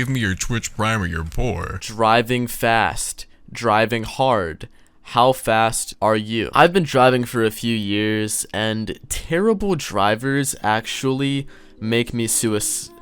give me your Twitch Prime or you're poor. Driving fast. Driving hard. How fast are you? I've been driving for a few years, and terrible drivers actually make me suicidal.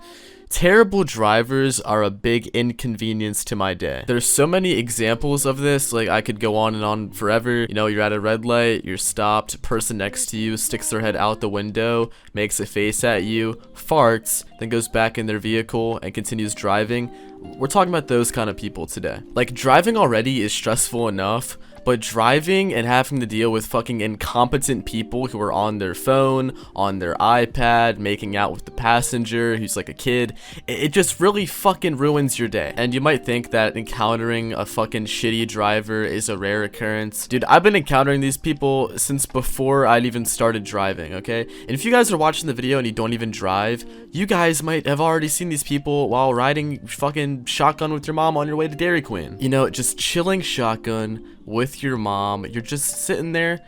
Terrible drivers are a big inconvenience to my day. There's so many examples of this, like I could go on and on forever. You know, you're at a red light, you're stopped, person next to you sticks their head out the window, makes a face at you, farts, then goes back in their vehicle and continues driving. We're talking about those kind of people today. Like, driving already is stressful enough, but driving and having to deal with fucking incompetent people who are on their phone, on their iPad, making out with the passenger who's like a kid, it just really fucking ruins your day. And you might think that encountering a fucking shitty driver is a rare occurrence. Dude, I've been encountering these people since before I'd even started driving, okay? And if you guys are watching the video and you don't even drive, you guys might have already seen these people while riding fucking shotgun with your mom on your way to Dairy Queen. You know, just chilling shotgun with your mom. You're just sitting there,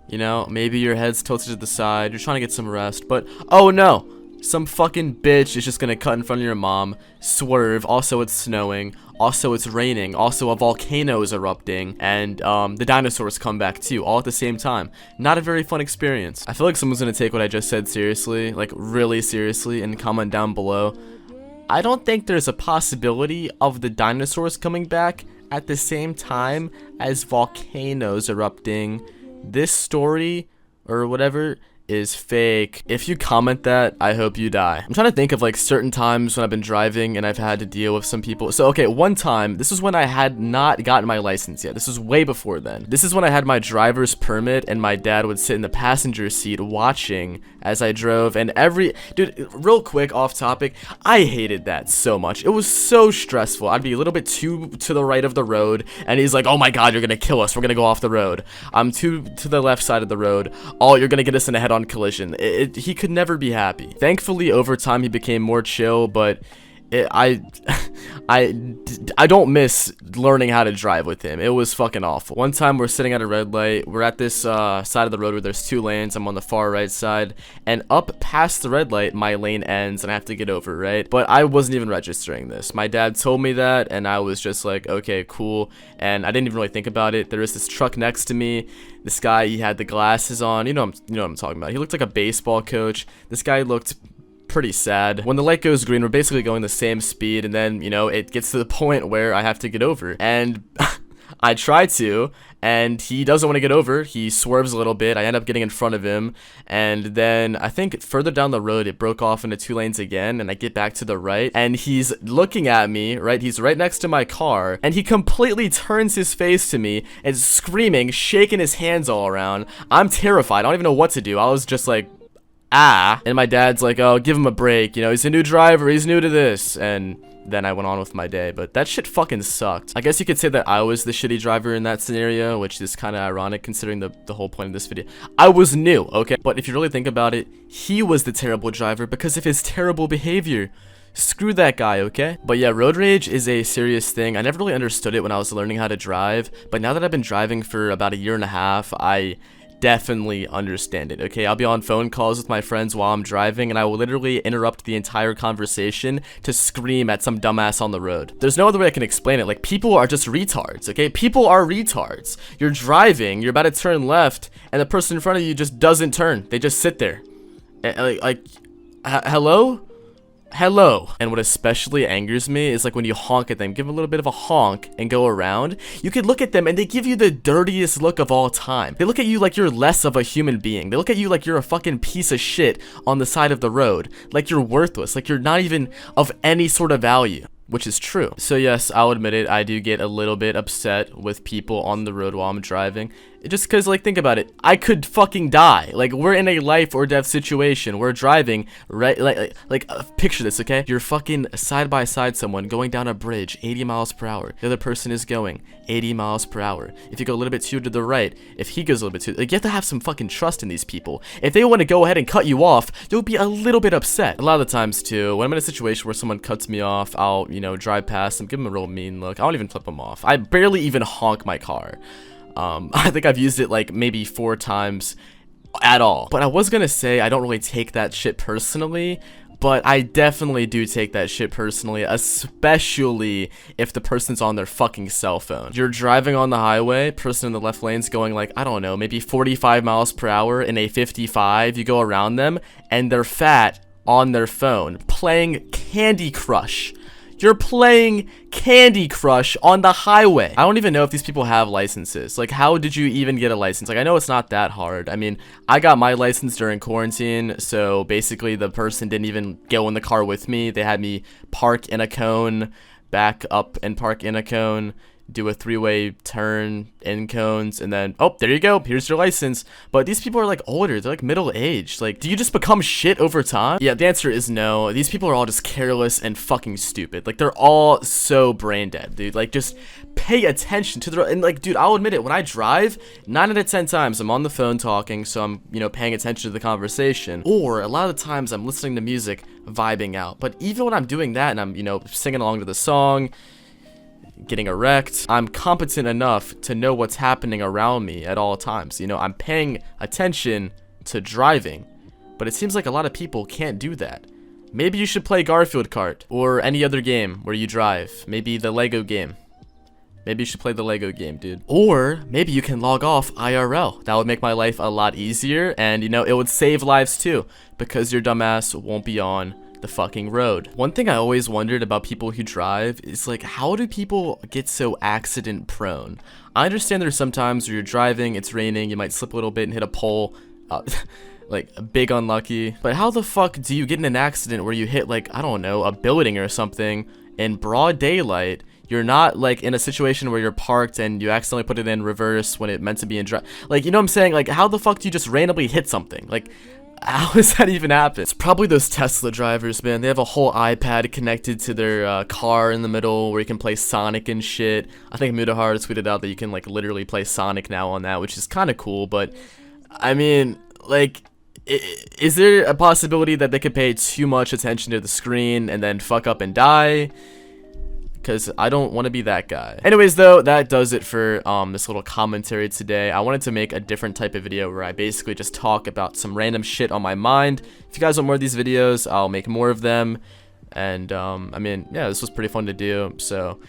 you know, maybe your head's tilted to the side, you're trying to get some rest, but oh no, some fucking bitch is just gonna cut in front of your mom, swerve, also it's snowing, also it's raining, also a volcano is erupting, and the dinosaurs come back too, all at the same time. Not a very fun experience. I feel like someone's gonna take what I just said seriously, like really seriously, and comment down below. I don't think there's a possibility of the dinosaurs coming back at the same time as volcanoes erupting. This story, or whatever, is fake. If you comment that, I hope you die. I'm trying to think of like certain times when I've been driving and I've had to deal with some people. So okay, one time, this is when I had not gotten my license yet. This was way before then. This is when I had my driver's permit and my dad would sit in the passenger seat watching as I drove, and dude, real quick off topic, I hated that so much. It was so stressful. I'd be a little bit too to the right of the road and he's like, oh my god, you're gonna kill us, we're gonna go off the road. I'm too to the left side of the road, oh, you're gonna get us in a head-on collision. He could never be happy. Thankfully over time he became more chill, but I don't miss learning how to drive with him. It was fucking awful. One time we're sitting at a red light. We're at this side of the road where there's two lanes. I'm on the far right side, and up past the red light, my lane ends and I have to get over, right? But I wasn't even registering this. My dad told me that, and I was just like, okay, cool. And I didn't even really think about it. There was this truck next to me. This guy, he had the glasses on. You know what I'm talking about. He looked like a baseball coach. This guy looked pretty sad. When the light goes green, we're basically going the same speed, and then, you know, it gets to the point where I have to get over, and I try to, and he doesn't want to get over. He swerves a little bit. I end up getting in front of him, and then I think further down the road it broke off into two lanes again, and I get back to the right, and he's looking at me, right? He's right next to my car, and he completely turns his face to me and screaming, shaking his hands all around. I'm terrified. I don't even know what to do. I was just like, and my dad's like, oh, give him a break, you know, he's a new driver, he's new to this, and then I went on with my day. But that shit fucking sucked. I guess you could say that I was the shitty driver in that scenario, which is kind of ironic considering the whole point of this video. I was new, okay, but if you really think about it, he was the terrible driver because of his terrible behavior. Screw that guy, okay? But yeah, road rage is a serious thing. I never really understood it when I was learning how to drive, but now that I've been driving for about a year and a half, I definitely understand it, okay? I'll be on phone calls with my friends while I'm driving, and I will literally interrupt the entire conversation to scream at some dumbass on the road. There's no other way I can explain it. Like, people are just retards, okay? People are retards. You're driving, you're about to turn left, and the person in front of you just doesn't turn. They just sit there. Hello? Hello. And what especially angers me is like when you honk at them, give them a little bit of a honk and go around. You could look at them and they give you the dirtiest look of all time. They look at you like you're less of a human being. They look at you like you're a fucking piece of shit on the side of the road. Like you're worthless. Like you're not even of any sort of value. Which is true. So yes, I'll admit it, I do get a little bit upset with people on the road while I'm driving. Just because, like, think about it. I could fucking die. Like, we're in a life or death situation. We're driving, right? Picture this, okay? You're fucking side by side someone going down a bridge, 80 miles per hour. The other person is going 80 miles per hour. If you go a little bit too to the right, if he goes a little bit too, like, you have to have some fucking trust in these people. If they want to go ahead and cut you off, you'll be a little bit upset. A lot of the times, too, when I'm in a situation where someone cuts me off, I'll, you know, drive past them, give them a real mean look. I don't even flip them off. I barely even honk my car. I think I've used it like maybe 4 times at all. But I was gonna say I don't really take that shit personally, but I definitely do take that shit personally, especially if the person's on their fucking cell phone. You're driving on the highway, person in the left lane's going like, I don't know, maybe 45 miles per hour in a 55, you go around them, and they're fat on their phone, playing Candy Crush. You're playing Candy Crush on the highway. I don't even know if these people have licenses. Like, how did you even get a license? Like, I know it's not that hard. I mean, I got my license during quarantine, so basically the person didn't even go in the car with me. They had me park in a cone, back up and park in a cone, do a three-way turn in cones, and then, oh, there you go, here's your license. But these people are like older, they're like middle-aged. Like, do you just become shit over time? Yeah, the answer is no. These people are all just careless and fucking stupid. Like, they're all so brain dead, dude. Like, just pay attention to the, and like, dude, I'll admit it, when I drive, 9 out of 10 times I'm on the phone talking, so I'm, you know, paying attention to the conversation, or a lot of the times I'm listening to music, vibing out. But even when I'm doing that and I'm, you know, singing along to the song, getting erect, I'm competent enough to know what's happening around me at all times. You know, I'm paying attention to driving, but it seems like a lot of people can't do that. Maybe you should play Garfield Kart or any other game where you drive. Maybe the Lego game. Maybe you should play the Lego game, dude. Or maybe you can log off IRL. That would make my life a lot easier, and you know, it would save lives too, because your dumbass won't be on the fucking road. One thing I always wondered about people who drive is like, how do people get so accident prone? I understand there's sometimes where you're driving, it's raining, you might slip a little bit and hit a pole, like big unlucky. But how the fuck do you get in an accident where you hit, like, I don't know, a building or something in broad daylight? You're not like in a situation where you're parked and you accidentally put it in reverse when it meant to be in drive. Like, you know what I'm saying? Like, how the fuck do you just randomly hit something? Like, how does that even happen? It's probably those Tesla drivers, man. They have a whole iPad connected to their car in the middle where you can play Sonic and shit. I think Mudahar tweeted out that you can like literally play Sonic now on that, which is kind of cool. But I mean, like, is there a possibility that they could pay too much attention to the screen and then fuck up and die? Because I don't want to be that guy. Anyways, though, that does it for this little commentary today. I wanted to make a different type of video where I basically just talk about some random shit on my mind. If you guys want more of these videos, I'll make more of them. And I mean, yeah, this was pretty fun to do. So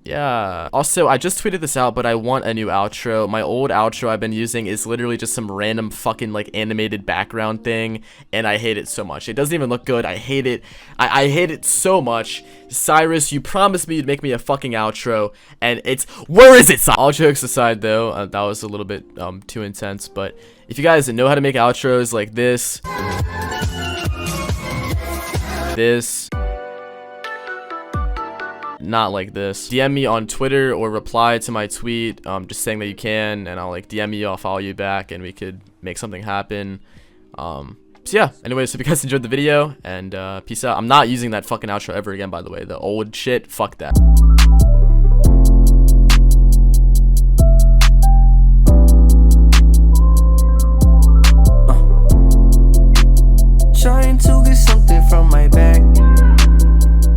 yeah. Also, I just tweeted this out, but I want a new outro. My old outro I've been using is literally just some random fucking like animated background thing, and I hate it so much. It doesn't even look good. I hate it. I hate it so much. Cyrus, you promised me you'd make me a fucking outro, and it's, where is it, Cyrus? All jokes aside, though, that was a little bit too intense, but if you guys know how to make outros like this, not like this, DM me on Twitter or reply to my tweet just saying that you can, and I'll like DM you, I'll follow you back, and we could make something happen. So yeah, anyways, hope you guys enjoyed the video, and peace out. I'm not using that fucking outro ever again, by the way. The old shit, fuck that. Trying to get something from my bag.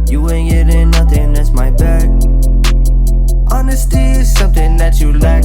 You ain't getting nothing, that's my bag. Honesty is something that you lack.